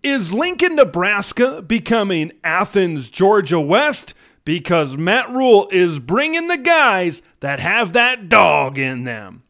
Is Lincoln, Nebraska becoming Athens, Georgia West? Because Matt Rule is bringing the guys that have that dog in them.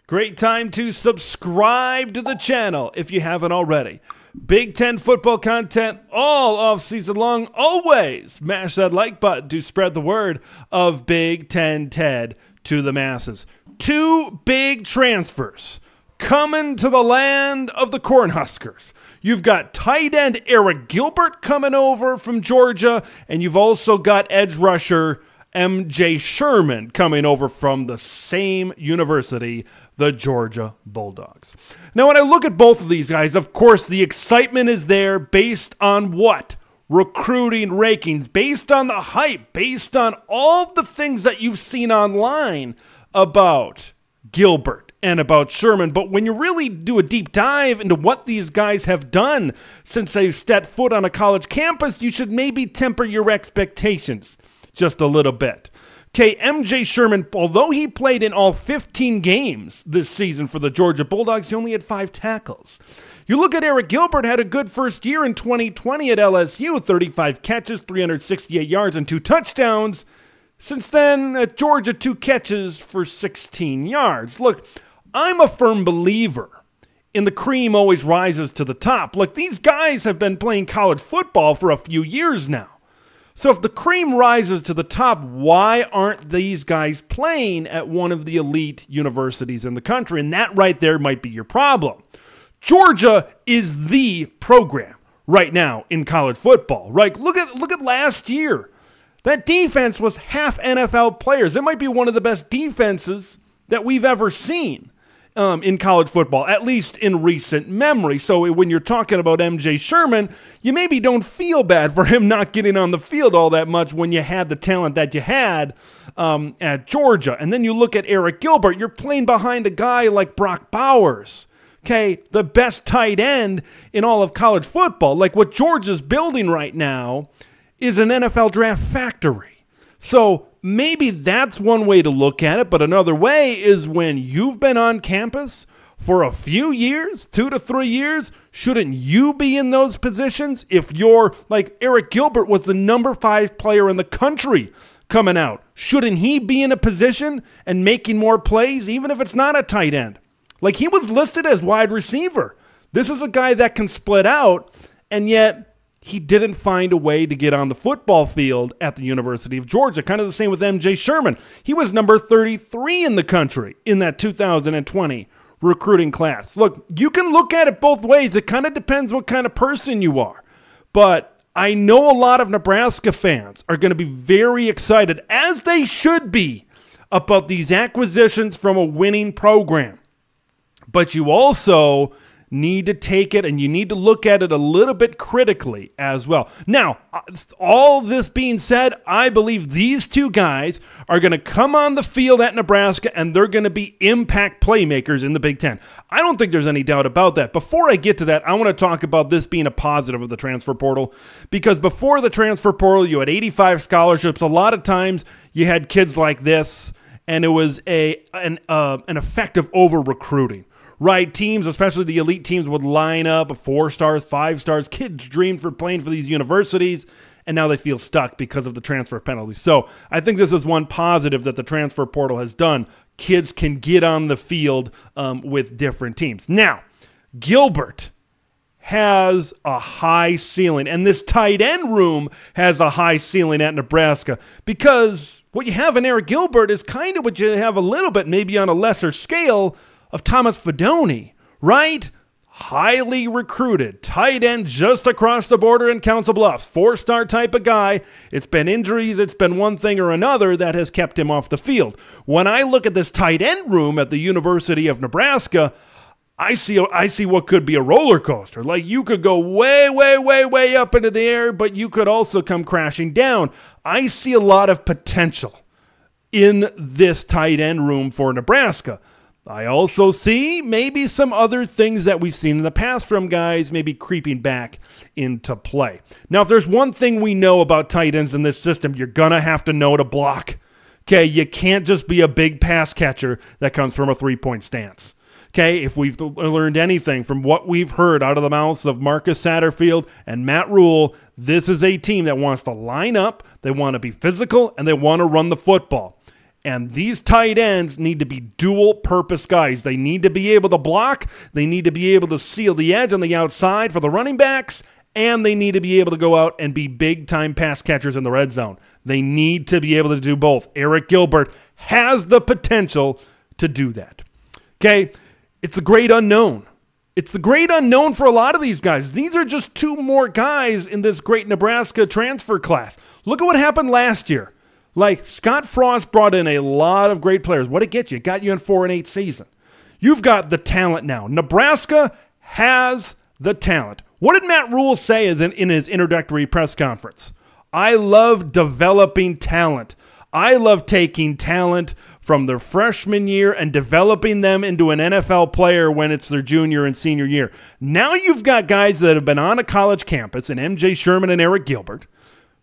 Great time to subscribe to the channel if you haven't already. Big Ten football content all off-season long. Always smash that like button to spread the word of Big Ten Ted to the masses. 2 big transfers coming to the land of the Cornhuskers. You've got tight end Arik Gilbert coming over from Georgia, and you've also got edge rusher MJ Sherman coming over from the same university, the Georgia Bulldogs. Now, when I look at both of these guys, of course, the excitement is there based on what? Recruiting rankings, based on the hype, based on all the things that you've seen online about Gilbert and about Sherman. But when you really do a deep dive into what these guys have done since they've stepped foot on a college campus, you should maybe temper your expectations just a little bit. Okay, MJ Sherman, although he played in all 15 games this season for the Georgia Bulldogs, he only had 5 tackles. You look at Arik Gilbert, had a good first year in 2020 at LSU, 35 catches, 368 yards, and 2 touchdowns. Since then, at Georgia, 2 catches for 16 yards. Look, I'm a firm believer in the cream always rises to the top. Look, these guys have been playing college football for a few years now. So if the cream rises to the top, why aren't these guys playing at one of the elite universities in the country? And that right there might be your problem. Georgia is the program right now in college football, right? Look at last year. That defense was half NFL players. It might be one of the best defenses that we've ever seen in college football, at least in recent memory. So when you're talking about MJ Sherman, you maybe don't feel bad for him not getting on the field all that much when you had the talent that you had at Georgia. And then you look at Arik Gilbert, you're playing behind a guy like Brock Bowers, okay, the best tight end in all of college football. Like what Georgia's building right now is an NFL draft factory. So maybe that's one way to look at it, but another way is when you've been on campus for a few years, 2 to 3 years, shouldn't you be in those positions? If you're like Arik Gilbert was the number 5 player in the country coming out, shouldn't he be in a position and making more plays, even if it's not a tight end? Like he was listed as wide receiver. This is a guy that can split out, and yet he didn't find a way to get on the football field at the University of Georgia. Kind of the same with MJ Sherman. He was number 33 in the country in that 2020 recruiting class. Look, you can look at it both ways. It kind of depends what kind of person you are. But I know a lot of Nebraska fans are going to be very excited, as they should be, about these acquisitions from a winning program. But you also need to take it and you need to look at it a little bit critically as well. Now, all this being said, I believe these 2 guys are going to come on the field at Nebraska and they're going to be impact playmakers in the Big Ten. I don't think there's any doubt about that. Before I get to that, I want to talk about this being a positive of the transfer portal, because before the transfer portal, you had 85 scholarships. A lot of times you had kids like this, and it was an effect of over-recruiting. Right, teams, especially the elite teams, would line up 4 stars, 5 stars. Kids dreamed for playing for these universities, and now they feel stuck because of the transfer penalties. So I think this is one positive that the transfer portal has done. Kids can get on the field with different teams. Now, Gilbert has a high ceiling, and this tight end room has a high ceiling at Nebraska, because what you have in Arik Gilbert is kind of what you have a little bit, maybe on a lesser scale, of Thomas Fidone, right? Highly recruited, tight end just across the border in Council Bluffs, 4-star type of guy. It's been injuries, it's been one thing or another that has kept him off the field. When I look at this tight end room at the University of Nebraska, I see what could be a roller coaster. Like you could go way, way, way, way up into the air, but you could also come crashing down. I see a lot of potential in this tight end room for Nebraska. I also see maybe some other things that we've seen in the past from guys maybe creeping back into play. Now, if there's one thing we know about tight ends in this system, you're going to have to know to block. Okay, you can't just be a big pass catcher that comes from a 3-point stance. Okay, if we've learned anything from what we've heard out of the mouths of Marcus Satterfield and Matt Rule, this is a team that wants to line up, they want to be physical, and they want to run the football. And these tight ends need to be dual-purpose guys. They need to be able to block, they need to be able to seal the edge on the outside for the running backs, and they need to be able to go out and be big-time pass catchers in the red zone. They need to be able to do both. Arik Gilbert has the potential to do that. Okay, it's the great unknown. It's the great unknown for a lot of these guys. These are just two more guys in this great Nebraska transfer class. Look at what happened last year. Like, Scott Frost brought in a lot of great players. What did it get you? It got you in 4-8 season. You've got the talent now. Nebraska has the talent. What did Matt Rule say in his introductory press conference? I love developing talent. I love taking talent from their freshman year and developing them into an NFL player when it's their junior and senior year. Now you've got guys that have been on a college campus, and MJ Sherman and Arik Gilbert,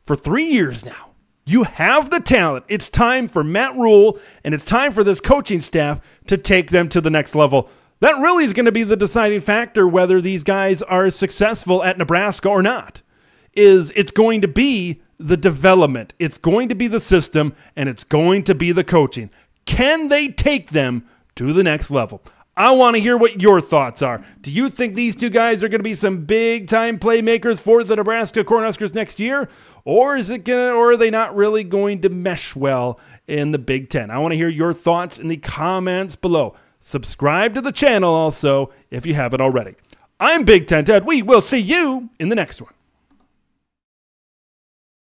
for 3 years now. You have the talent. It's time for Matt Rule, and it's time for this coaching staff to take them to the next level. That really is going to be the deciding factor whether these guys are successful at Nebraska or not. It's going to be the development. It's going to be the system, and it's going to be the coaching. Can they take them to the next level? I want to hear what your thoughts are. Do you think these two guys are going to be some big-time playmakers for the Nebraska Cornhuskers next year? Or are they not really going to mesh well in the Big Ten? I want to hear your thoughts in the comments below. Subscribe to the channel also if you haven't already. I'm Big Ten Ted. We will see you in the next one.